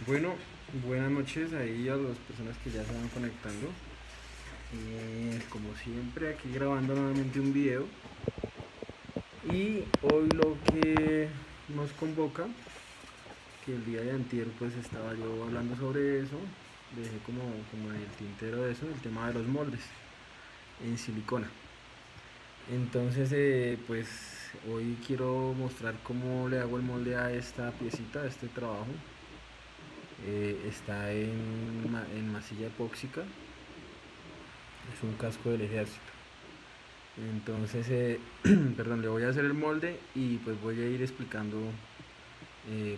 Bueno, buenas noches ahí a las personas que ya se van conectando. Como siempre, aquí grabando nuevamente un video. Y hoy lo que nos convoca, que el día de antier pues estaba yo hablando sobre eso, dejé como en el tintero de eso, el tema de los moldes en silicona. Entonces, pues hoy quiero mostrar cómo le hago el molde a esta piecita, a este trabajo. Está en masilla epóxica, es un casco del ejército. Entonces, perdón, le voy a hacer el molde y pues voy a ir explicando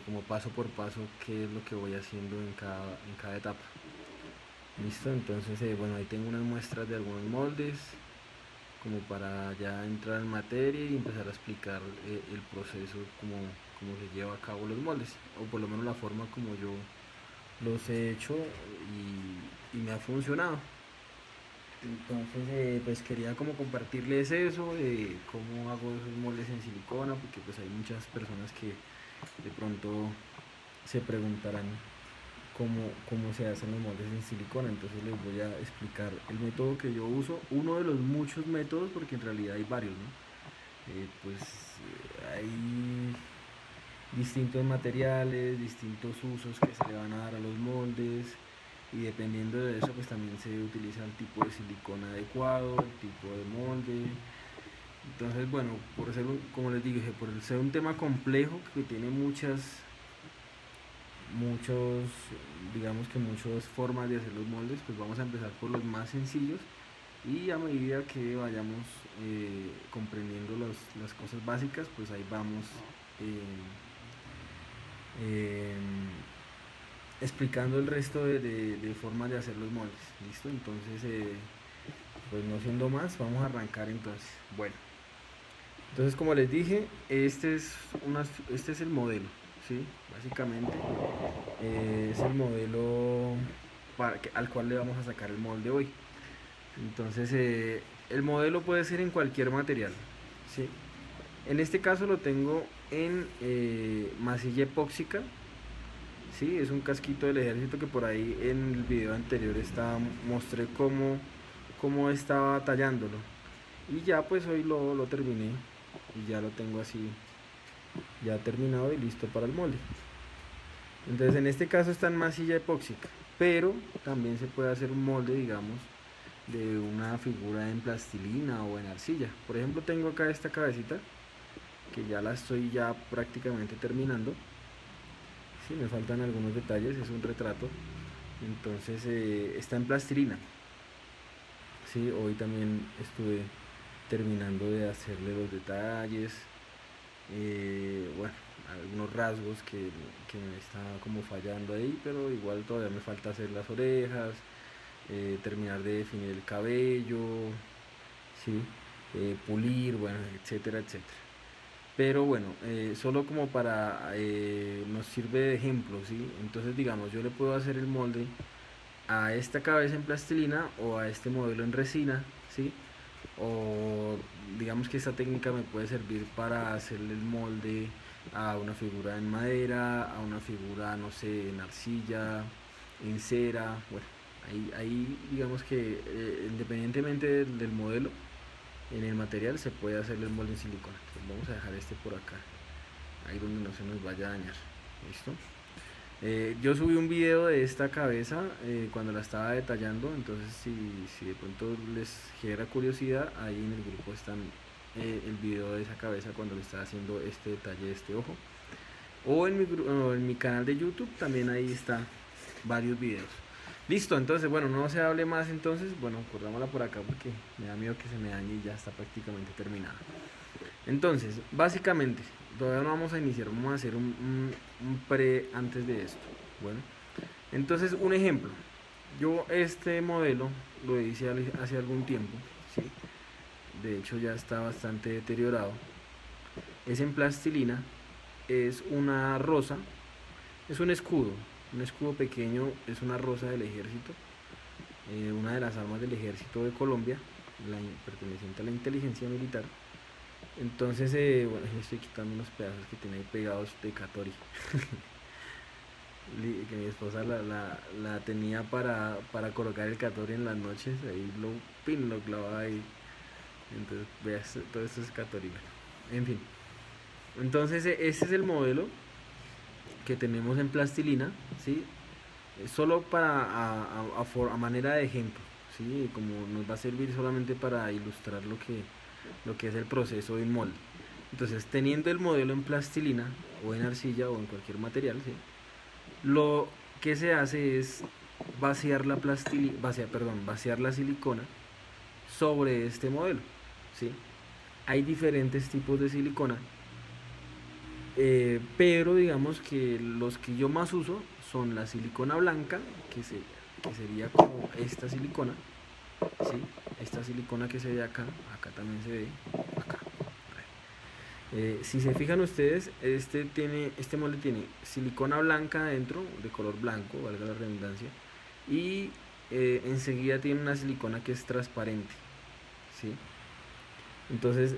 como paso por paso qué es lo que voy haciendo en cada etapa. Listo, entonces bueno, ahí tengo unas muestras de algunos moldes como para ya entrar en materia y empezar a explicar el proceso, como se lleva a cabo los moldes, o por lo menos la forma como yo los he hecho y me ha funcionado. Entonces, pues quería como compartirles eso, de cómo hago esos moldes en silicona, porque pues hay muchas personas que de pronto se preguntarán cómo se hacen los moldes en silicona. Entonces les voy a explicar el método que yo uso, uno de los muchos métodos, porque en realidad hay varios, ¿no? Hay distintos materiales, distintos usos que se le van a dar a los moldes, y dependiendo de eso pues también se utiliza el tipo de silicona adecuado, el tipo de molde. Entonces bueno, como les dije, por ser un tema complejo que tiene muchos, digamos que muchas formas de hacer los moldes, pues vamos a empezar por los más sencillos, y a medida que vayamos comprendiendo las cosas básicas, pues ahí vamos eh, eh, explicando el resto de formas de hacer los moldes. ¿Listo? Entonces, pues no siendo más, vamos a arrancar entonces. Bueno, entonces como les dije, este es el modelo, ¿sí? Básicamente es el modelo al cual le vamos a sacar el molde hoy. Entonces, el modelo puede ser en cualquier material, ¿sí? En este caso lo tengo en masilla epóxica. Sí, es un casquito del ejército que por ahí en el video anterior mostré cómo estaba tallándolo. Y ya pues hoy lo terminé y ya lo tengo así, ya terminado y listo para el molde. Entonces en este caso está en masilla epóxica, pero también se puede hacer un molde, digamos, de una figura en plastilina o en arcilla. Por ejemplo, tengo acá esta cabecita que ya la estoy ya prácticamente terminando. Sí, me faltan algunos detalles, es un retrato. Entonces está en plastilina. Sí, hoy también estuve terminando de hacerle los detalles. Bueno, algunos rasgos que me está como fallando ahí, pero igual todavía me falta hacer las orejas, terminar de definir el cabello, ¿sí? Pulir, bueno, etcétera, etcétera. Pero bueno, solo como para, nos sirve de ejemplo, ¿sí? Entonces digamos, yo le puedo hacer el molde a esta cabeza en plastilina o a este modelo en resina, ¿sí? O digamos que esta técnica me puede servir para hacerle el molde a una figura en madera, a una figura, no sé, en arcilla, en cera. Bueno, ahí digamos que independientemente del modelo, en el material se puede hacerle el molde en silicona. Entonces vamos a dejar este por acá, ahí donde no se nos vaya a dañar. ¿Listo? Yo subí un video de esta cabeza cuando la estaba detallando, entonces si de pronto les genera curiosidad, ahí en el grupo están el video de esa cabeza cuando le estaba haciendo este detalle de este ojo. O en mi canal de YouTube también ahí está varios videos. Listo, entonces bueno, no se hable más entonces, bueno, corrámosla por acá porque me da miedo que se me dañe y ya está prácticamente terminada. Entonces, básicamente, todavía no vamos a iniciar, vamos a hacer un pre antes de esto. Bueno, entonces un ejemplo. Yo este modelo lo hice hace algún tiempo, ¿sí? De hecho ya está bastante deteriorado. Es en plastilina, es una rosa, es un escudo pequeño, es una rosa del ejército, una de las armas del ejército de Colombia, perteneciente a la inteligencia militar. Entonces, bueno, estoy quitando unos pedazos que tiene ahí pegados de Catori. que mi esposa la tenía para colocar el Catori en las noches, ahí lo clavaba ahí. Entonces, veas, todo esto es Catori. En fin, entonces este es el modelo que tenemos en plastilina, ¿sí? Solo para a manera de ejemplo, ¿sí? Como nos va a servir solamente para ilustrar lo que es el proceso de un molde. Entonces, teniendo el modelo en plastilina o en arcilla o en cualquier material, ¿sí? Lo que se hace es vaciar vaciar la silicona sobre este modelo, ¿sí? Hay diferentes tipos de silicona, pero digamos que los que yo más uso son la silicona blanca, que sería como esta silicona, ¿sí? Esta silicona que se ve acá, acá también se ve, acá. Si se fijan ustedes, este molde tiene silicona blanca adentro, de color blanco, valga la redundancia, y enseguida tiene una silicona que es transparente, ¿sí? Entonces,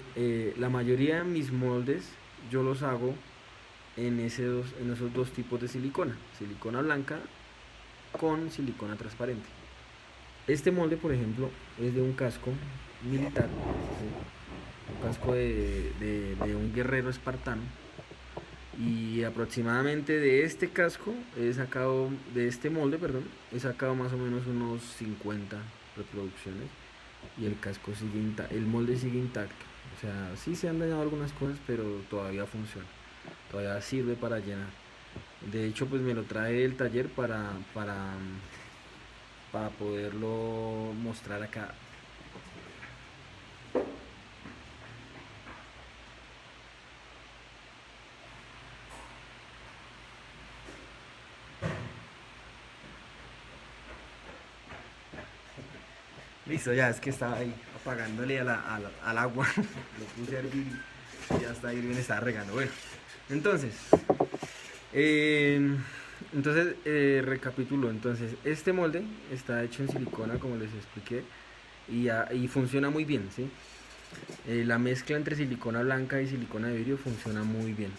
la mayoría de mis moldes yo los hago en esos dos tipos de silicona blanca con silicona transparente. Este molde, por ejemplo, es de un casco militar, ¿sí? Un casco de un guerrero espartano, y aproximadamente de este casco he sacado, de este molde, perdón, he sacado más o menos unos 50 reproducciones, y el casco sigue intacto, el molde sigue intacto. O sea, sí se han dañado algunas cosas, pero todavía funciona, todavía sirve para llenar. De hecho, pues me lo trae del taller para poderlo mostrar acá. Listo, ya es que estaba ahí apagándole al agua. Lo puse a hervir y ya está hirviendo, estaba regando. Bueno, entonces, recapitulo. Entonces, este molde está hecho en silicona, como les expliqué, y funciona muy bien, ¿sí? La mezcla entre silicona blanca y silicona de vidrio funciona muy bien.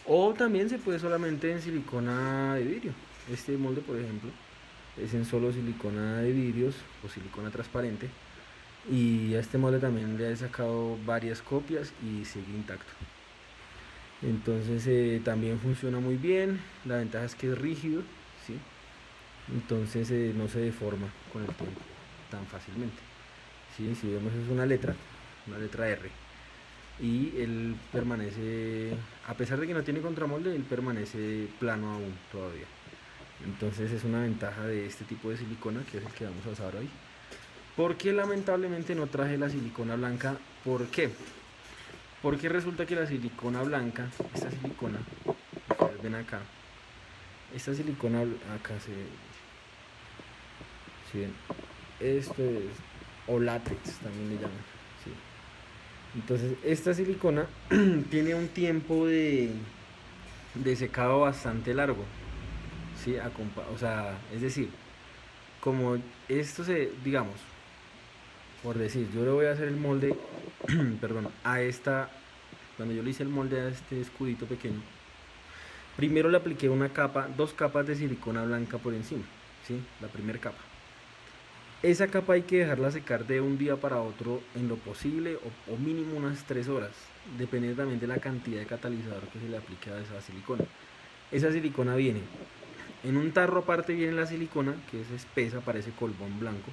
O también se puede solamente en silicona de vidrio. Este molde, por ejemplo, es en solo silicona de vidrios o silicona transparente, y a este molde también le he sacado varias copias y sigue intacto. Entonces también funciona muy bien. La ventaja es que es rígido, ¿sí? Entonces no se deforma con el tiempo tan fácilmente, ¿sí? Si vemos, es una letra R, y él permanece, a pesar de que no tiene contramolde, él permanece plano aún todavía. Entonces es una ventaja de este tipo de silicona, que es el que vamos a usar hoy. Porque lamentablemente no traje la silicona blanca. ¿Por qué? Porque resulta que la silicona blanca, esta silicona, ustedes ven acá, esta silicona acá ¿sí ven? Esto es, o látex también le llaman, ¿sí? Entonces esta silicona tiene un tiempo de secado bastante largo, ¿sí? O sea, es decir, como esto digamos, por decir, yo le voy a hacer el molde, perdón, cuando yo le hice el molde a este escudito pequeño, primero le apliqué dos capas de silicona blanca por encima, ¿sí? La primera capa. Esa capa hay que dejarla secar de un día para otro en lo posible, o mínimo unas 3 horas, dependiendo también de la cantidad de catalizador que se le aplique a esa silicona. Esa silicona viene en un tarro aparte, viene la silicona, que es espesa, parece colbón blanco,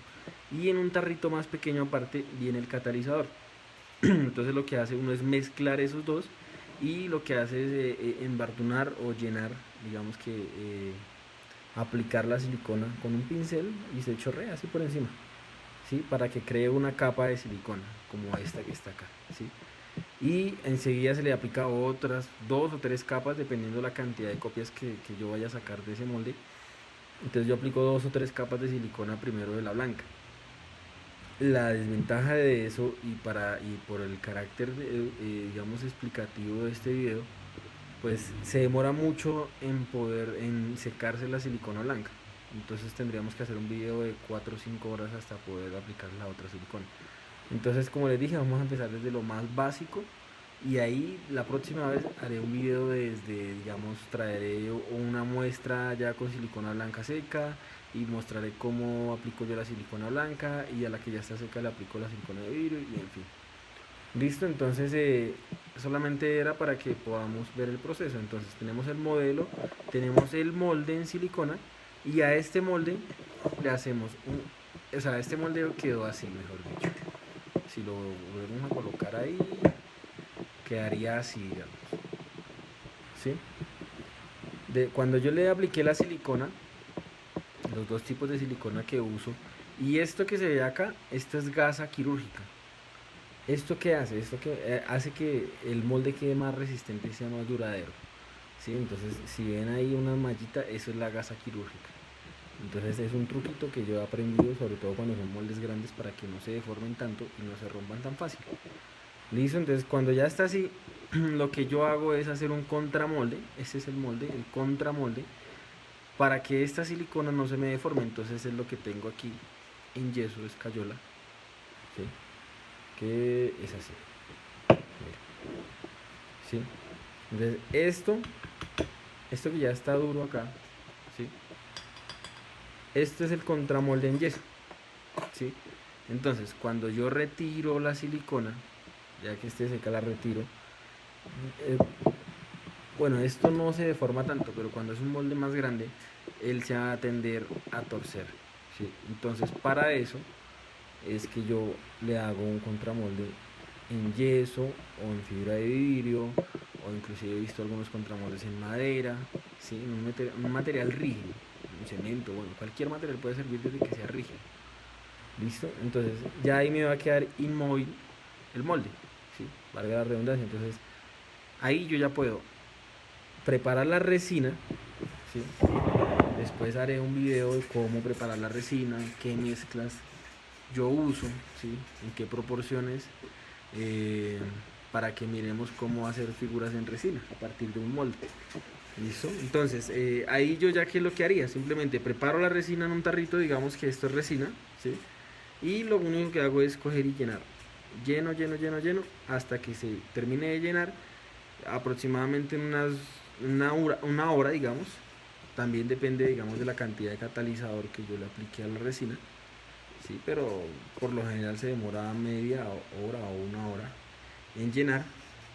y en un tarrito más pequeño aparte viene el catalizador. Entonces lo que hace uno es mezclar esos dos, y lo que hace es embartunar o llenar, digamos que aplicar la silicona con un pincel y se chorrea así por encima, ¿sí? Para que cree una capa de silicona como esta que está acá, ¿sí? Y enseguida se le aplica otras 2 o 3 capas dependiendo la cantidad de copias que yo vaya a sacar de ese molde. Entonces yo aplico 2 o 3 capas de silicona primero de la blanca. La desventaja de eso, y por el carácter digamos explicativo de este video, pues se demora mucho en secarse la silicona blanca. Entonces tendríamos que hacer un video de 4 o 5 horas hasta poder aplicar la otra silicona. Entonces, como les dije, vamos a empezar desde lo más básico, Y ahí la próxima vez haré un video desde, digamos, traeré una muestra ya con silicona blanca seca y mostraré cómo aplico yo la silicona blanca, y a la que ya está seca le aplico la silicona de vidrio, y en fin. Listo, entonces solamente era para que podamos ver el proceso. Entonces tenemos el modelo, tenemos el molde en silicona, y a este molde le hacemos o sea, este molde quedó así, mejor dicho. Si lo volvemos a colocar ahí, quedaría así, digamos. ¿Sí? Cuando yo le apliqué la silicona, los dos tipos de silicona que uso, y esto que se ve acá, esto es gasa quirúrgica. ¿Esto qué hace? Esto que hace que el molde quede más resistente y sea más duradero. ¿Sí? Entonces, si ven ahí una mallita, eso es la gasa quirúrgica. Entonces es un truquito que yo he aprendido, sobre todo cuando son moldes grandes, para que no se deformen tanto y no se rompan tan fácil. Listo, entonces cuando ya está así, lo que yo hago es hacer un contramolde. Este es el molde, el contramolde, para que esta silicona no se me deforme. Entonces es lo que tengo aquí en yeso, escayola, ¿sí? Que es así. Mira. ¿Sí? Entonces esto que ya está duro acá, ¿sí? Esto es el contramolde en yeso, ¿sí? Entonces cuando yo retiro la silicona, ya que esté seca la retiro, bueno, esto no se deforma tanto, pero cuando es un molde más grande, él se va a tender a torcer, ¿sí? Entonces para eso es que yo le hago un contramolde en yeso o en fibra de vidrio, o inclusive he visto algunos contramoldes en madera, ¿sí? Un material rígido, un cemento, bueno, cualquier material puede servir desde que sea rígido. ¿Listo? Entonces ya ahí me va a quedar inmóvil el molde, ¿sí? Valga la redundancia. Entonces ahí yo ya puedo preparar la resina, ¿sí? Después haré un video de cómo preparar la resina, qué mezclas yo uso, ¿sí? En qué proporciones, para que miremos cómo hacer figuras en resina a partir de un molde. ¿Listo? Entonces ahí yo ya qué es lo que haría, simplemente preparo la resina en un tarrito, digamos que esto es resina, ¿sí? Y lo único que hago es coger y llenar, lleno, hasta que se termine de llenar, aproximadamente una hora, digamos. También depende, digamos, de la cantidad de catalizador que yo le aplique a la resina, ¿sí? Pero por lo general se demora media hora o una hora en llenar.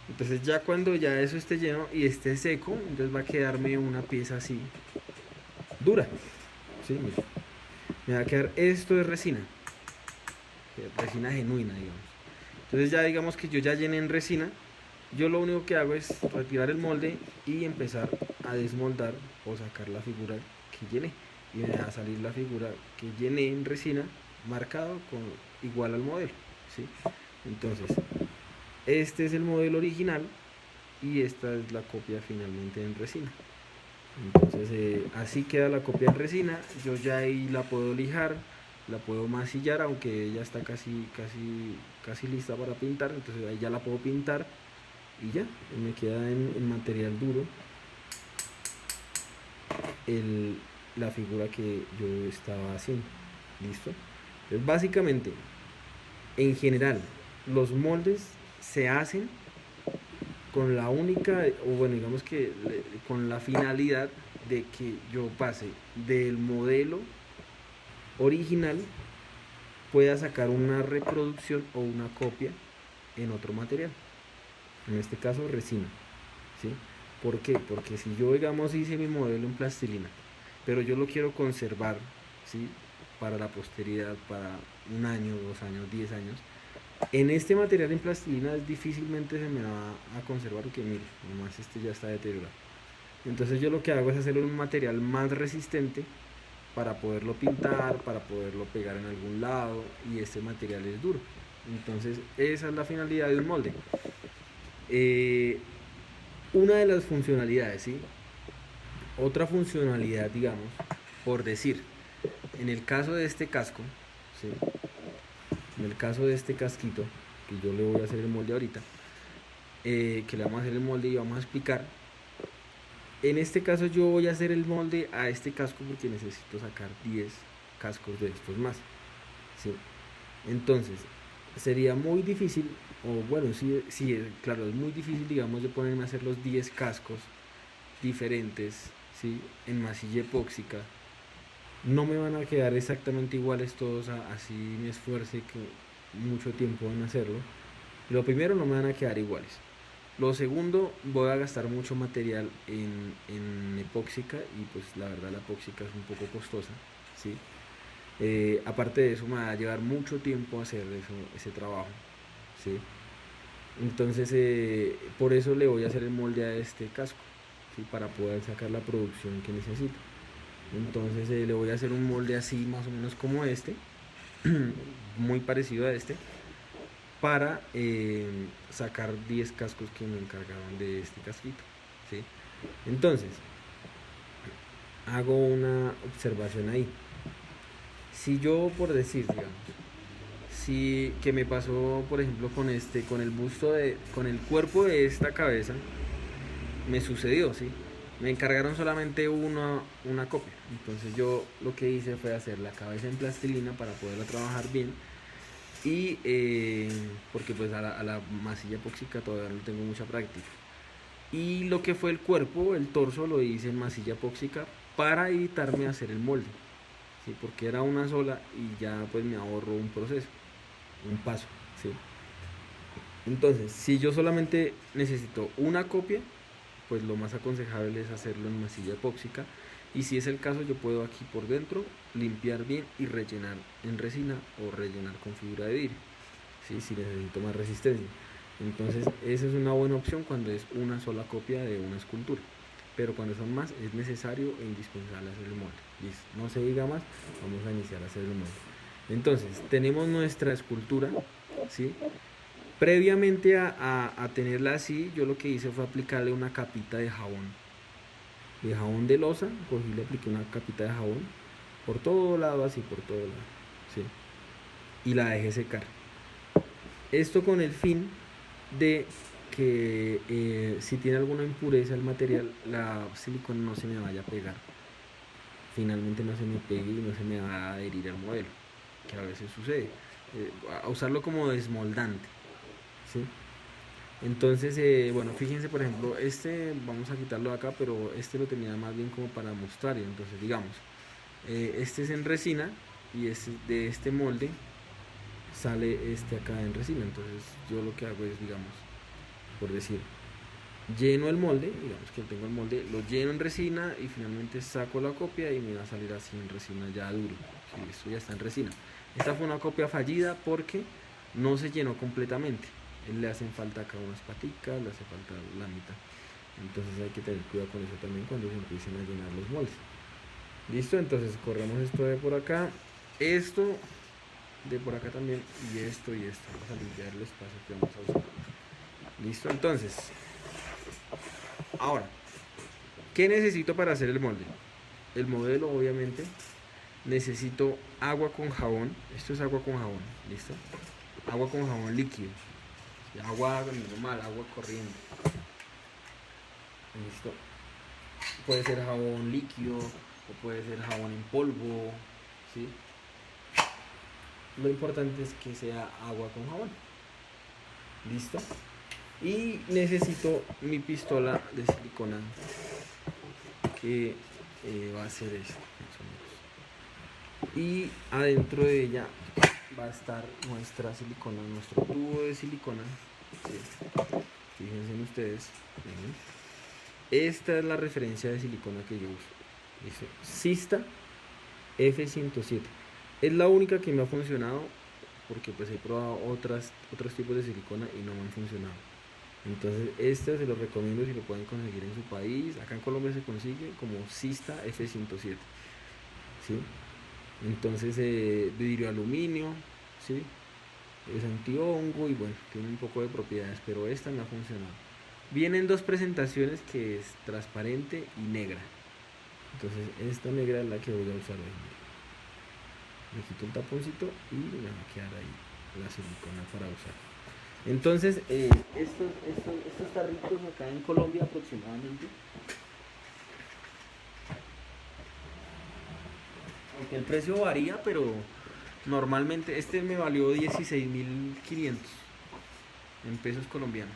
Entonces ya cuando ya eso esté lleno y esté seco, entonces va a quedarme una pieza así dura, ¿sí? Mira, me va a quedar, esto de resina genuina, digamos. Entonces ya digamos que yo ya llené en resina, yo lo único que hago es retirar el molde y empezar a desmoldar o sacar la figura que llené, y me va a salir la figura que llené en resina marcado con igual al modelo, ¿sí? Entonces este es el modelo original y esta es la copia finalmente en resina. Entonces así queda la copia en resina. Yo ya ahí la puedo lijar, la puedo masillar, aunque ella está casi lista para pintar. Entonces ahí ya la puedo pintar y ya me queda en material duro la figura que yo estaba haciendo. ¿Listo? Entonces básicamente, en general, los moldes se hacen con la única, o bueno, digamos que con la finalidad de que yo pase del modelo original, pueda sacar una reproducción o una copia en otro material, en este caso resina, ¿sí? ¿Por qué? Porque si yo, digamos, hice mi modelo en plastilina, pero yo lo quiero conservar, ¿sí? Para la posteridad, para un año, 2 años, 10 años, en este material en plastilina difícilmente se me va a conservar, porque mire, nomás este ya está deteriorado. Entonces yo lo que hago es hacerlo un material más resistente para poderlo pintar, para poderlo pegar en algún lado, y este material es duro. Entonces esa es la finalidad de un molde. Una de las funcionalidades, ¿sí? Otra funcionalidad, digamos, por decir, en el caso de este casco, ¿sí? En el caso de este casquito, que yo le voy a hacer el molde ahorita, que le vamos a hacer el molde y vamos a explicar. En este caso yo voy a hacer el molde a este casco porque necesito sacar 10 cascos de estos más, ¿sí? Entonces, sería muy difícil, o bueno, sí, sí, claro, es muy difícil, digamos, de ponerme a hacer los 10 cascos diferentes, ¿sí? En masilla epóxica. No me van a quedar exactamente iguales todos, así me esfuerce mucho tiempo en hacerlo. Lo primero, no me van a quedar iguales. Lo segundo, voy a gastar mucho material en epóxica y pues la verdad la epóxica es un poco costosa, ¿sí? Aparte de eso, me va a llevar mucho tiempo hacer ese trabajo, ¿sí? Entonces, por eso le voy a hacer el molde a este casco, ¿sí? Para poder sacar la producción que necesito. Entonces, le voy a hacer un molde así, más o menos como este, muy parecido a este, para sacar 10 cascos que me encargaron de este casquito, ¿sí? Entonces, hago una observación ahí. Si yo, por decir, digamos, si que me pasó, por ejemplo, con el con el cuerpo de esta cabeza, me sucedió, ¿sí? Me encargaron solamente una copia. Entonces yo lo que hice fue hacer la cabeza en plastilina para poderla trabajar bien. Y porque pues a la masilla epóxica todavía no tengo mucha práctica. Y lo que fue el cuerpo, el torso, lo hice en masilla epóxica para evitarme hacer el molde, ¿sí? Porque era una sola y ya pues me ahorro un proceso, un paso, ¿sí? Entonces, si yo solamente necesito una copia, pues lo más aconsejable es hacerlo en masilla epóxica. Y si es el caso, yo puedo aquí por dentro limpiar bien y rellenar en resina o rellenar con fibra de vidrio, ¿sí? Si necesito más resistencia. Entonces esa es una buena opción cuando es una sola copia de una escultura. Pero cuando son más, es necesario e indispensable hacer el molde. Listo, no se diga más, vamos a iniciar a hacer el molde. Entonces, tenemos nuestra escultura, ¿sí? Previamente a tenerla así, yo lo que hice fue aplicarle una capita de jabón de loza. Cogí, le apliqué una capita de jabón por todo lado, así por todo lado, ¿sí? Y la dejé secar. Esto con el fin de que si tiene alguna impureza el material, la silicona no se me vaya a pegar. Finalmente no se me pegue y no se me va a adherir al modelo, que a veces sucede. A usarlo como desmoldante, ¿sí? Entonces, bueno, fíjense, por ejemplo, vamos a quitarlo de acá, pero este lo tenía más bien como para mostrar. Entonces, digamos, este es en resina y de este molde sale este acá en resina. Entonces, yo lo que hago es, digamos, por decir, lleno el molde, digamos que tengo el molde, lo lleno en resina y finalmente saco la copia y me va a salir así en resina ya duro. Sí, esto ya está en resina. Esta fue una copia fallida porque no se llenó completamente. Le hacen falta acá unas paticas, le hace falta la mitad. Entonces hay que tener cuidado con eso también cuando se empiecen a llenar los moldes. Listo, entonces corremos esto de por acá, esto de por acá también y esto. Vamos a limpiar el espacio que vamos a usar. Listo, entonces, ahora, ¿qué necesito para hacer el molde? El modelo, obviamente, necesito agua con jabón. Esto es agua con jabón, ¿listo? Agua con jabón líquido. Agua normal, agua corriente. Listo. Puede ser jabón líquido o puede ser jabón en polvo, ¿sí? Lo importante es que sea agua con jabón. Listo. Y necesito mi pistola de silicona que va a ser esto, más o menos. Y adentro de ella va a estar nuestra silicona, nuestro tubo de silicona, ¿sí? Fíjense en ustedes. Esta es la referencia de silicona que yo uso. ¿Listo? Sista F107. Es la única que me ha funcionado porque pues he probado otros tipos de silicona y no me han funcionado. Entonces este se lo recomiendo si lo pueden conseguir en su país. Acá en Colombia se consigue como Sista F107, ¿sí? Entonces vidrio aluminio, ¿sí? Es antihongo y bueno, tiene un poco de propiedades, pero esta me ha funcionado. Vienen dos presentaciones, que es transparente y negra. Entonces esta negra es la que voy a usar hoy. Me quito el taponcito y me va a quedar ahí la silicona para usar. Entonces estos tarritos acá en Colombia aproximadamente, aunque el precio varía, pero Normalmente este me valió 16.500 en pesos colombianos.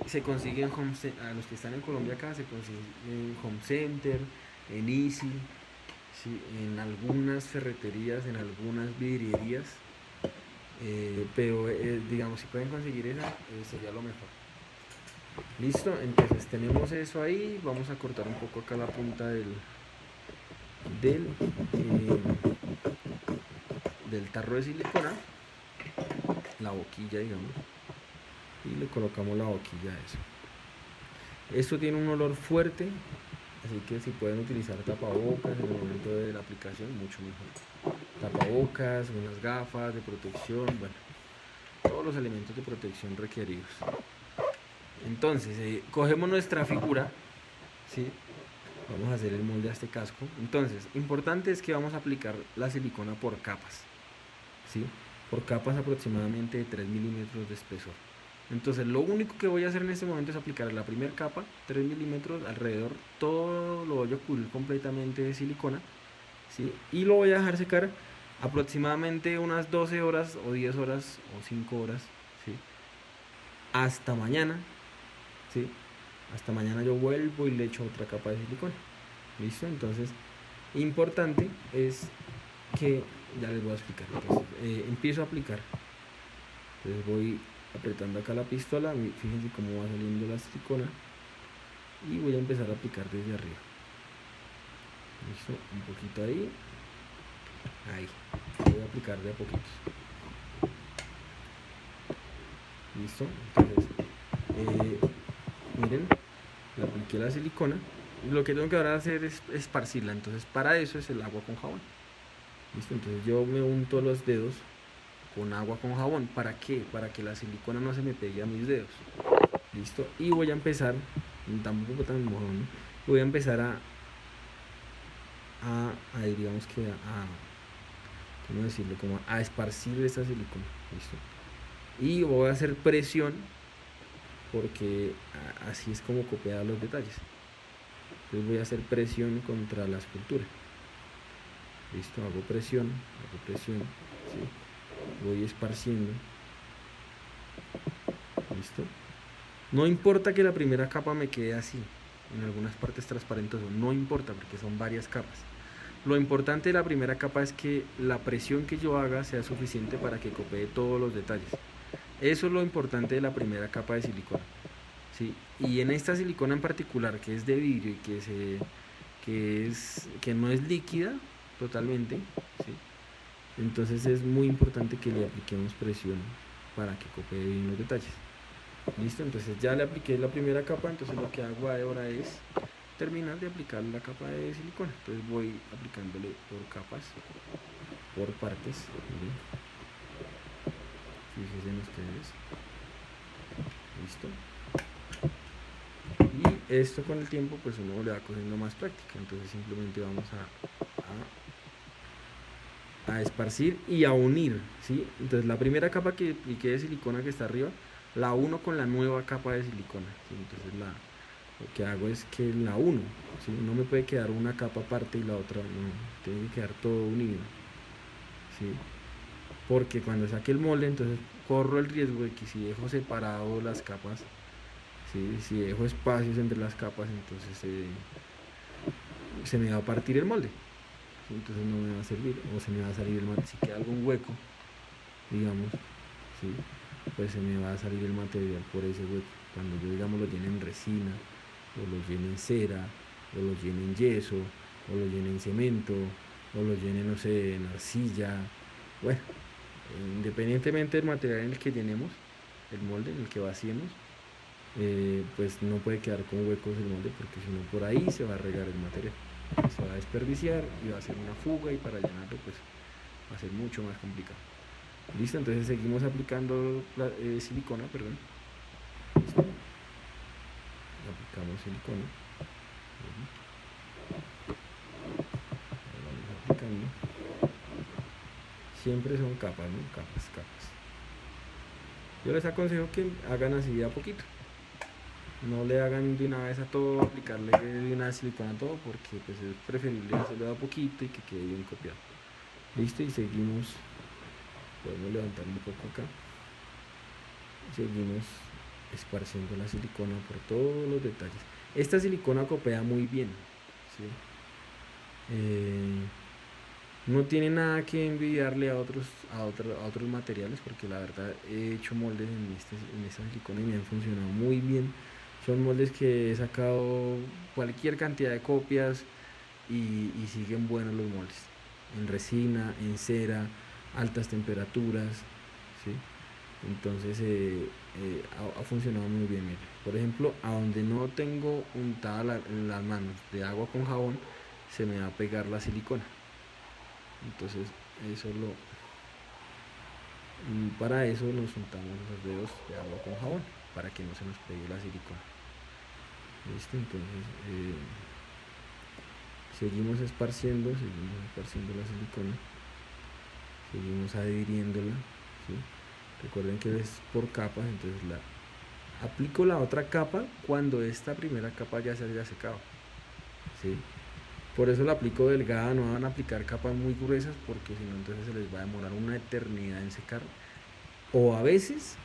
Se consigue en a los que están en Colombia acá, se consigue en Home Center, en Easy, ¿sí? En algunas ferreterías, en algunas vidrierías. Pero digamos, si pueden conseguir esa, sería lo mejor. Listo, entonces tenemos eso ahí. Vamos a cortar un poco acá la punta del tarro de silicona, la boquilla, digamos, y le colocamos la boquilla a eso. Esto tiene un olor fuerte, así que si pueden utilizar tapabocas en el momento de la aplicación, mucho mejor. Tapabocas, unas gafas de protección, bueno, todos los elementos de protección requeridos. Entonces, cogemos nuestra figura, ¿sí? Vamos a hacer el molde a este casco. Entonces, importante es que vamos a aplicar la silicona por capas, ¿sí? Por capas aproximadamente de 3 milímetros de espesor. Entonces, lo único que voy a hacer en este momento es aplicar la primera capa, 3 milímetros alrededor, todo lo voy a cubrir completamente de silicona, ¿sí? Y lo voy a dejar secar aproximadamente unas 12 horas o 10 horas o 5 horas, ¿sí? Hasta mañana, ¿sí? Hasta mañana yo vuelvo y le echo otra capa de silicona. ¿Listo? Entonces, importante es que, ya les voy a explicar. Entonces, empiezo a aplicar. Entonces voy apretando acá la pistola, fíjense cómo va saliendo la silicona. Y voy a empezar a aplicar desde arriba. ¿Listo? Un poquito ahí. Ahí. Voy a aplicar de a poquitos. ¿Listo? Entonces, miren, le apliqué la silicona. Lo que tengo que ahora hacer es esparcirla. Entonces, para eso es el agua con jabón. ¿Listo? Entonces, yo me unto los dedos con agua con jabón. ¿Para qué? Para que la silicona no se me pegue a mis dedos. ¿Listo? Y voy a empezar, tampoco tan mojado, ¿no? Voy a empezar digamos que ¿cómo decirlo? Como a esparcir esta silicona. ¿Listo? Y voy a hacer presión porque así es como copiar los detalles. Entonces voy a hacer presión contra la escultura. Listo, hago presión, ¿sí? Voy esparciendo. Listo. No importa que la primera capa me quede así, en algunas partes transparentes, no importa porque son varias capas. Lo importante de la primera capa es que la presión que yo haga sea suficiente para que copie todos los detalles. Eso es lo importante de la primera capa de silicona, ¿sí? Y en esta silicona en particular, que es de vidrio y que no es líquida totalmente, ¿sí? Entonces es muy importante que le apliquemos presión para que copie bien los detalles. Listo, entonces ya le apliqué la primera capa, entonces lo que hago ahora es terminar de aplicar la capa de silicona. Entonces voy aplicándole por capas, por partes. Miren. Fíjense ustedes. Listo. Y esto con el tiempo pues uno le va cogiendo más práctica. Entonces simplemente vamos a esparcir y a unir, ¿sí? Entonces la primera capa que apliqué de silicona que está arriba, la uno con la nueva capa de silicona, ¿sí? Entonces lo que hago es que la uno, ¿sí? No me puede quedar una capa aparte y la otra no, tiene que quedar todo unido, ¿sí? Porque cuando saque el molde, entonces corro el riesgo de que si dejo separado las capas, ¿sí? Si dejo espacios entre las capas, entonces se me va a partir el molde, ¿sí? Entonces no me va a servir, o se me va a salir el molde. Si queda algún hueco, digamos, ¿sí? Pues se me va a salir el material por ese hueco. Cuando yo, digamos, lo llene en resina, o lo llene en cera, o lo llene en yeso, o lo llene en cemento, o lo llene, no sé, en arcilla. Bueno, independientemente del material en el que llenemos el molde, en el que vaciemos, pues no puede quedar con huecos el molde, porque si no por ahí se va a regar el material, se va a desperdiciar y va a ser una fuga, y para llenarlo pues va a ser mucho más complicado. Listo, entonces seguimos aplicando silicona, perdón. Listo. Aplicamos silicona. Vamos aplicando. Siempre son capas, ¿no? Capas. Yo les aconsejo que hagan así de a poquito. No le hagan de una vez a todo, aplicarle de una vez silicona a todo, porque pues es preferible hacerlo de a poquito y que quede bien copiado. Listo, y seguimos, podemos levantar un poco acá, seguimos esparciendo la silicona por todos los detalles. Esta silicona copia muy bien, ¿sí? No tiene nada que envidiarle a otros materiales, porque la verdad he hecho moldes en esta silicona y me han funcionado muy bien. Son moldes que he sacado cualquier cantidad de copias y siguen buenos los moldes. En resina, en cera, altas temperaturas, ¿sí? Entonces ha funcionado muy bien. Mire. Por ejemplo, a donde no tengo untada las manos de agua con jabón, se me va a pegar la silicona. Entonces para eso nos untamos los dedos de agua con jabón, para que no se nos pegue la silicona. ¿Listo? Entonces seguimos esparciendo la silicona, seguimos adhiriéndola, ¿sí? Recuerden que es por capas, entonces aplico la otra capa cuando esta primera capa ya se haya secado, ¿sí? Por eso la aplico delgada, no van a aplicar capas muy gruesas, porque si no entonces se les va a demorar una eternidad en secar. O a veces,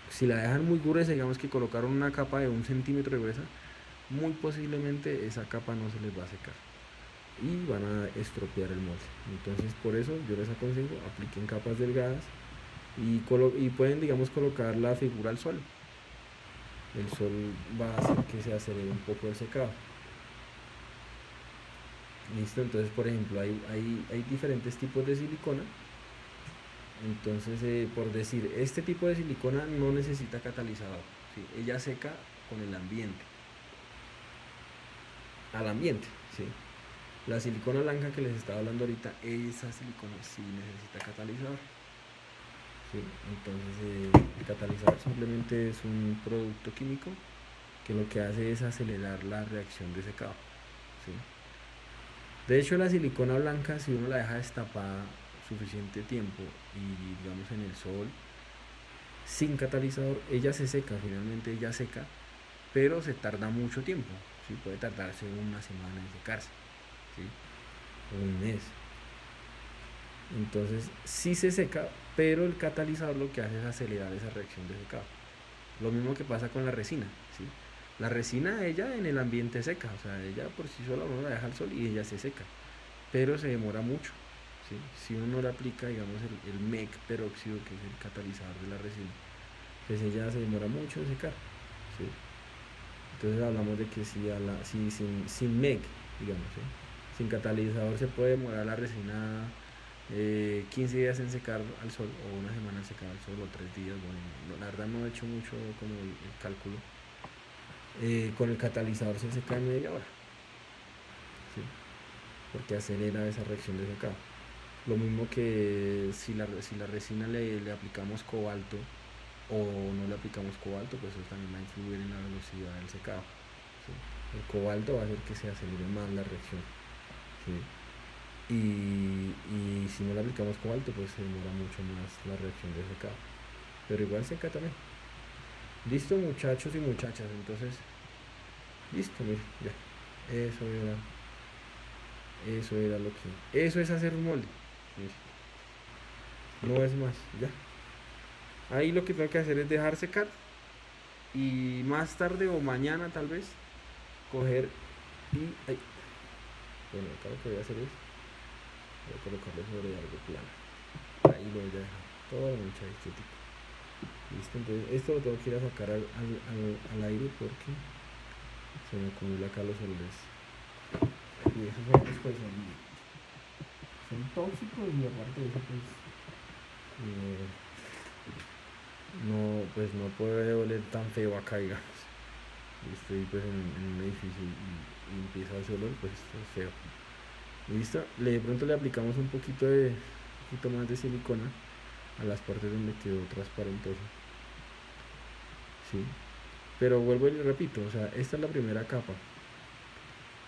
si la dejan muy gruesa, digamos que colocaron una capa de 1 centímetro de gruesa, muy posiblemente esa capa no se les va a secar y van a estropear el molde. Entonces por eso yo les aconsejo, apliquen capas delgadas y pueden, digamos, colocar la figura al sol. El sol va a hacer que se acelere un poco el secado. Listo, entonces por ejemplo hay diferentes tipos de silicona. Entonces por decir, este tipo de silicona no necesita catalizador, ¿sí? Ella seca con el ambiente, al ambiente, ¿sí? La silicona blanca que les estaba hablando ahorita, esa silicona sí necesita catalizador, ¿sí? Entonces el catalizador simplemente es un producto químico que lo que hace es acelerar la reacción de secado, ¿sí? De hecho, la silicona blanca, si uno la deja destapada suficiente tiempo y digamos en el sol, sin catalizador, ella se seca, finalmente ella seca, pero se tarda mucho tiempo, ¿sí? Puede tardarse una semana en secarse, ¿sí? O un mes. Entonces sí se seca, pero el catalizador lo que hace es acelerar esa reacción de secado. Lo mismo que pasa con la resina, ¿sí? La resina, ella en el ambiente seca, o sea, ella por sí sola uno la deja al sol y ella se seca, pero se demora mucho, ¿sí? Si uno no le aplica, digamos, el MEG peróxido, que es el catalizador de la resina, pues ella se demora mucho en secar, ¿sí? Entonces hablamos de que sin MEG, digamos, ¿sí? Sin catalizador se puede demorar la resina 15 días en secar al sol, o una semana en secar al sol, o 3 días. Bueno, la verdad no he hecho mucho como el cálculo. Con el catalizador se seca en media hora, ¿sí? Porque acelera esa reacción de secado. Lo mismo que si la resina le aplicamos cobalto o no le aplicamos cobalto, pues eso también va a influir en la velocidad del secado, ¿sí? El cobalto va a hacer que se acelere más la reacción, ¿sí? Y si no le aplicamos cobalto, pues se demora mucho más la reacción de secado, pero igual seca también. Listo, muchachos y muchachas, entonces listo, mire, ya, eso era lo que, eso es hacer un molde, mire, no es más, ya. Ahí lo que tengo que hacer es dejar secar y más tarde o mañana tal vez coger y bueno, acá lo que voy a hacer es voy a colocarlo sobre algo plano, ahí lo voy a dejar toda la mancha de este tipo. Listo, entonces esto lo tengo que ir a sacar al aire porque se me acumula acá los olores y esos olores pues son tóxicos y aparte de eso pues no puede oler tan feo acá, digamos. Estoy pues en un edificio y empieza ese olor, pues esto es feo. Listo, de pronto le aplicamos un poquito más de silicona a las partes donde quedó transparentoso, ¿sí? Pero vuelvo y le repito, o sea, esta es la primera capa.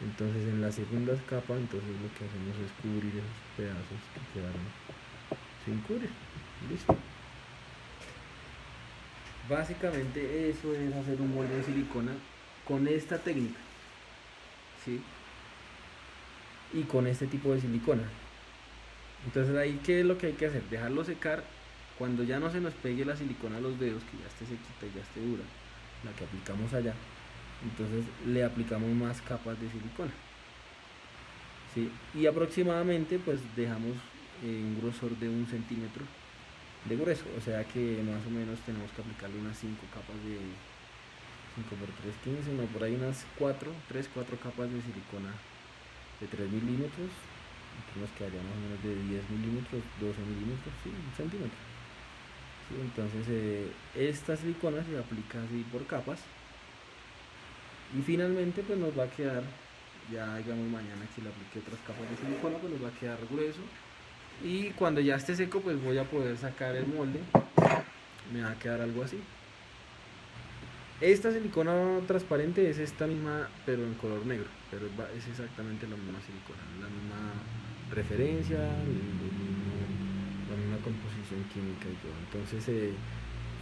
Entonces en la segunda capa, entonces lo que hacemos es cubrir esos pedazos que quedaron sin cubrir. Listo. Básicamente eso es hacer un molde de silicona con esta técnica, ¿sí? Y con este tipo de silicona. Entonces ahí, ¿qué es lo que hay que hacer? Dejarlo secar. Cuando ya no se nos pegue la silicona a los dedos, que ya esté sequita y ya esté dura, la que aplicamos allá, entonces le aplicamos más capas de silicona, ¿sí? Y aproximadamente pues dejamos un grosor de 1 centímetro de grueso, o sea que más o menos tenemos que aplicarle unas 5 capas de 5 por 3 15, no, por ahí unas 4 capas de silicona de 3 milímetros. Aquí nos quedaría más o menos de 10 milímetros, 12 milímetros, sí, 1 centímetro. ¿Sí? Entonces esta silicona se aplica así por capas y finalmente pues nos va a quedar, ya digamos mañana que le aplique otras capas de silicona, pues nos va a quedar grueso, y cuando ya esté seco pues voy a poder sacar el molde, me va a quedar algo así. Esta silicona transparente es esta misma, pero en color negro, pero es exactamente la misma silicona, la misma referencia, la misma composición química y todo. Entonces,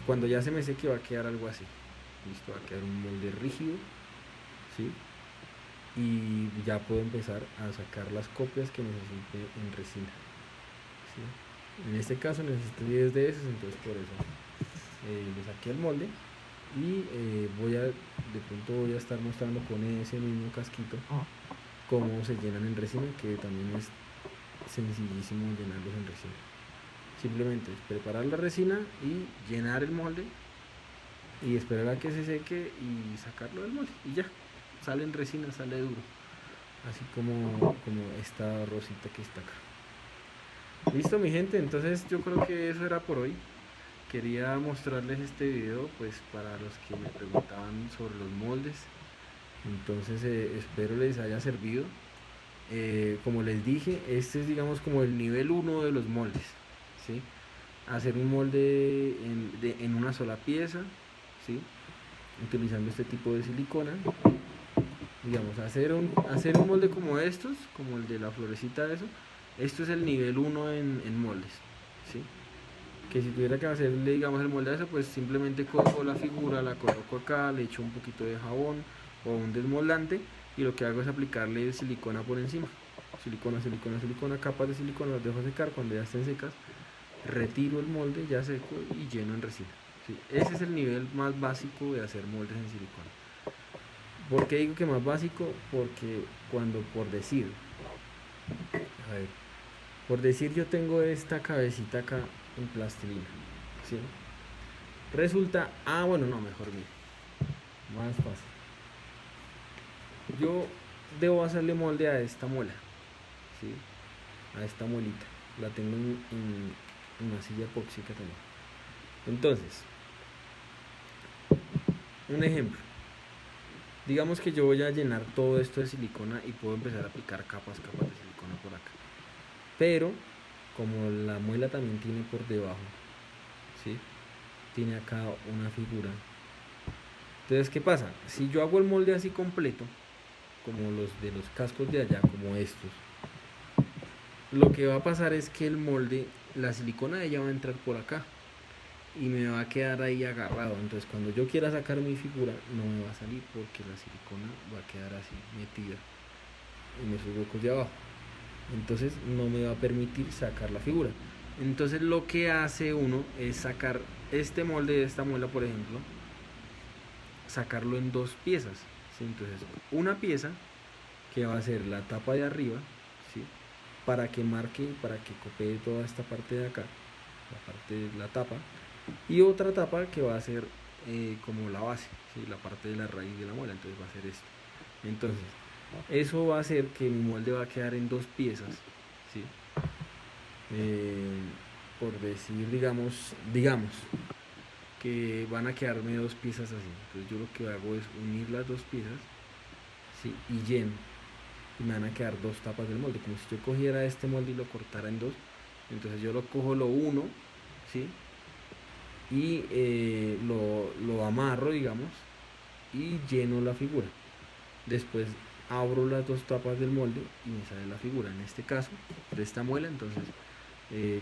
cuando ya se me seque va a quedar algo así. Listo, va a quedar un molde rígido, ¿sí? Y ya puedo empezar a sacar las copias que necesite en resina, ¿sí? En este caso necesito 10 de esos, entonces por eso le saqué el molde. Y de pronto voy a estar mostrando con ese mismo casquito cómo se llenan en resina, que también es sencillísimo llenarlos en resina. Simplemente es preparar la resina y llenar el molde y esperar a que se seque y sacarlo del molde y ya, sale en resina, sale duro, así como esta rosita que está acá. Listo, mi gente, entonces yo creo que eso era por hoy. Quería mostrarles este video pues para los que me preguntaban sobre los moldes. Entonces espero les haya servido. Como les dije, este es digamos como el nivel 1 de los moldes, ¿sí? Hacer un molde en una sola pieza, ¿sí? Utilizando este tipo de silicona. Digamos, hacer un molde como estos, como el de la florecita de eso. Esto es el nivel 1 en moldes, ¿sí? Que si tuviera que hacerle digamos el molde a eso, pues simplemente cojo la figura, la coloco acá, le echo un poquito de jabón o un desmoldante y lo que hago es aplicarle silicona por encima, silicona, capas de silicona, las dejo secar. Cuando ya estén secas retiro el molde ya seco y lleno en resina, ¿sí? Ese es el nivel más básico de hacer moldes en silicona. ¿Por qué digo que más básico? Porque cuando por decir yo tengo esta cabecita acá en plastilina, ¿sí? Resulta, bueno, no, mejor bien, más fácil. Yo debo hacerle molde a esta muela, ¿sí? A esta muelita, la tengo en una silla epóxica también. Entonces, un ejemplo, digamos que yo voy a llenar todo esto de silicona y puedo empezar a aplicar capas de silicona por acá, pero como la muela también tiene por debajo, ¿sí? Tiene acá una figura. Entonces, ¿qué pasa? Si yo hago el molde así completo, como los de los cascos de allá, como estos, lo que va a pasar es que el molde, la silicona de ella va a entrar por acá y me va a quedar ahí agarrado. Entonces cuando yo quiera sacar mi figura no me va a salir porque la silicona va a quedar así metida en esos huecos de abajo. Entonces no me va a permitir sacar la figura. Entonces lo que hace uno es sacar este molde de esta muela, por ejemplo, sacarlo en 2 piezas, ¿sí? Entonces una pieza que va a ser la tapa de arriba, ¿sí? Para que marque, para que copie toda esta parte de acá, la parte de la tapa, y otra tapa que va a ser como la base, ¿sí? La parte de la raíz de la muela. Entonces va a ser esto. Entonces eso va a hacer que mi molde va a quedar en 2 piezas, ¿sí? Por decir, digamos que van a quedarme 2 piezas así. Entonces yo lo que hago es unir las 2 piezas, ¿sí? Y lleno, y me van a quedar 2 tapas del molde, como si yo cogiera este molde y lo cortara en 2. Entonces yo lo cojo, lo uno, ¿sí? Y lo amarro, digamos, y lleno la figura. Después abro las 2 tapas del molde y me sale la figura, en este caso de esta muela. Entonces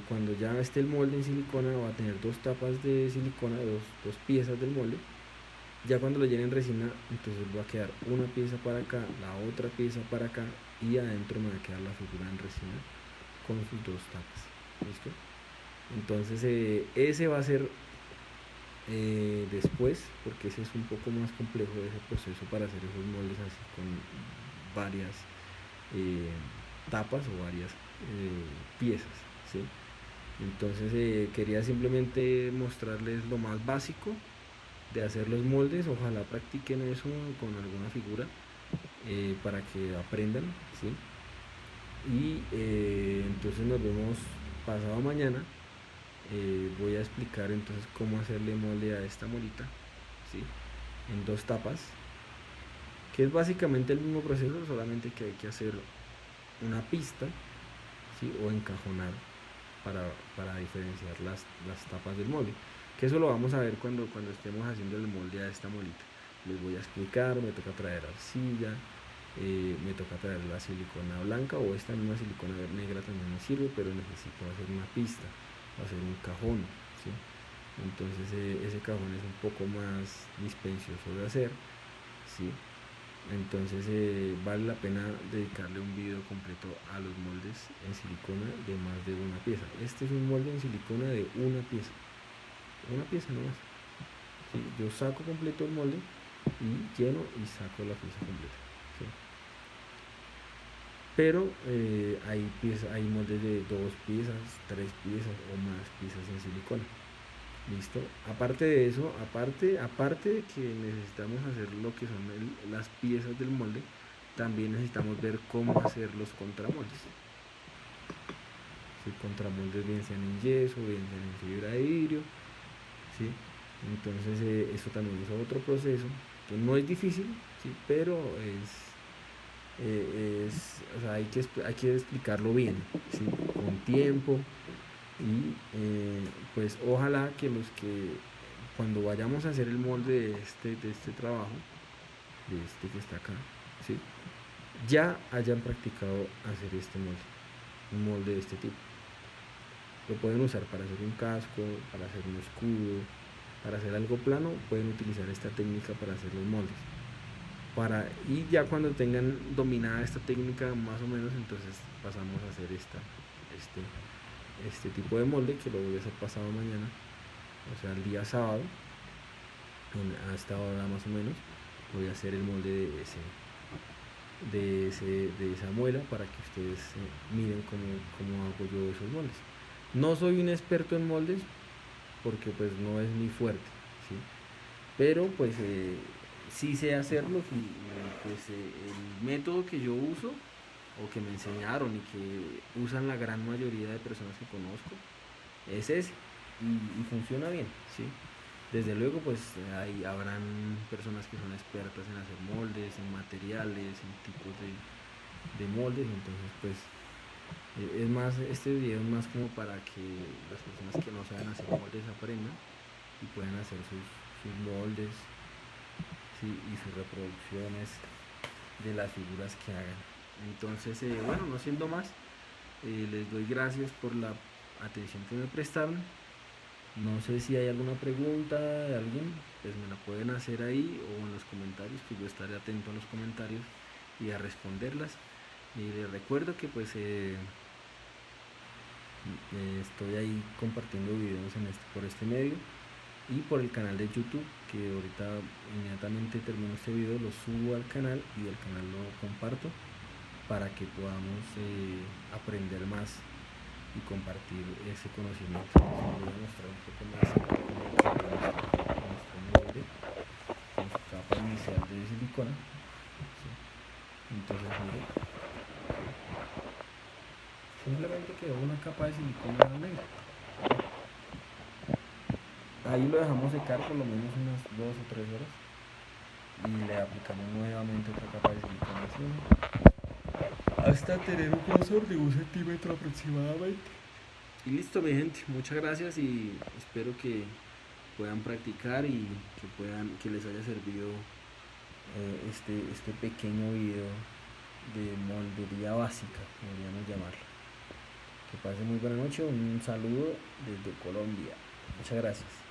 cuando ya esté el molde en silicona va a tener 2 tapas de silicona, 2 piezas del molde. Ya cuando lo llene en resina, entonces va a quedar una pieza para acá, la otra pieza para acá, y adentro me va a quedar la figura en resina con sus dos tapas. ¿Listo? Entonces ese va a ser después, porque ese es un poco más complejo, ese proceso para hacer esos moldes así con varias tapas o varias piezas, ¿sí? Entonces quería simplemente mostrarles lo más básico de hacer los moldes. Ojalá practiquen eso con alguna figura para que aprendan, ¿sí? Y entonces nos vemos pasado mañana. Voy a explicar entonces cómo hacerle molde a esta molita, ¿sí? En dos tapas, que es básicamente el mismo proceso, solamente que hay que hacer una pista, ¿sí? O encajonar para diferenciar las tapas del molde, que eso lo vamos a ver cuando estemos haciendo el molde a esta molita. Les voy a explicar. Me toca traer arcilla, me toca traer la silicona blanca, o esta misma silicona negra también me sirve, pero necesito hacer una pista, hacer un cajón, ¿sí? Entonces ese cajón es un poco más dispendioso de hacer, ¿sí? Entonces vale la pena dedicarle un video completo a los moldes en silicona de más de una pieza. Este es un molde en silicona de una pieza nomás, ¿sí? Yo saco completo el molde y lleno y saco la pieza completa, ¿sí? Pero hay moldes de 2 piezas, 3 piezas o más piezas en silicona. Listo. Aparte de eso, aparte de que necesitamos hacer lo que son las piezas del molde, también necesitamos ver cómo hacer los contramoldes. ¿Sí? Contramoldes bien sean en yeso, bien sean en fibra de vidrio, ¿sí? Entonces eso también es otro proceso que no es difícil, ¿sí? Pero o sea, hay que explicarlo bien, ¿sí? Con tiempo. Y pues ojalá que los que cuando vayamos a hacer el molde de este trabajo, de este que está acá, ¿sí? Ya hayan practicado hacer este molde, un molde de este tipo. Lo pueden usar para hacer un casco, para hacer un escudo, para hacer algo plano. Pueden utilizar esta técnica para hacer los moldes. Y ya cuando tengan dominada esta técnica más o menos, entonces pasamos a hacer este tipo de molde, que lo voy a hacer pasado mañana, o sea el día sábado, a esta hora más o menos. Voy a hacer el molde de esa muela, para que ustedes miren cómo hago yo esos moldes. No soy un experto en moldes porque pues no es mi fuerte, ¿sí? Pero pues sí sé hacerlos, y pues el método que yo uso o que me enseñaron y que usan la gran mayoría de personas que conozco es ese, y funciona bien, ¿sí? Desde luego pues habrán personas que son expertas en hacer moldes, en materiales, en tipos de moldes. Entonces pues es más, este video es más como para que las personas que no saben hacer moldes aprendan y puedan hacer sus moldes, ¿sí? Y sus reproducciones de las figuras que hagan. Entonces bueno, no siendo más, les doy gracias por la atención que me prestaron. No sé si hay alguna pregunta de alguien, pues me la pueden hacer ahí o en los comentarios, que yo estaré atento a los comentarios y a responderlas. Y les recuerdo que pues estoy ahí compartiendo videos por este medio y por el canal de YouTube, que ahorita inmediatamente termino este video lo subo al canal y el canal lo comparto para que podamos aprender más y compartir ese conocimiento. Voy a mostrar un poco más nuestro molde con su capa inicial de silicona, ¿sí? Entonces mire, simplemente quedó una capa de silicona negra. Ahí lo dejamos secar por lo menos unas 2 o 3 horas y le aplicamos nuevamente otra capa de silicona encima hasta tener un grosor de 1 centímetro aproximadamente. Y listo, mi gente, muchas gracias y espero que puedan practicar y que les haya servido este pequeño video de moldería básica, podríamos llamarlo. Que pasen muy buena noche, un saludo desde Colombia. Muchas gracias.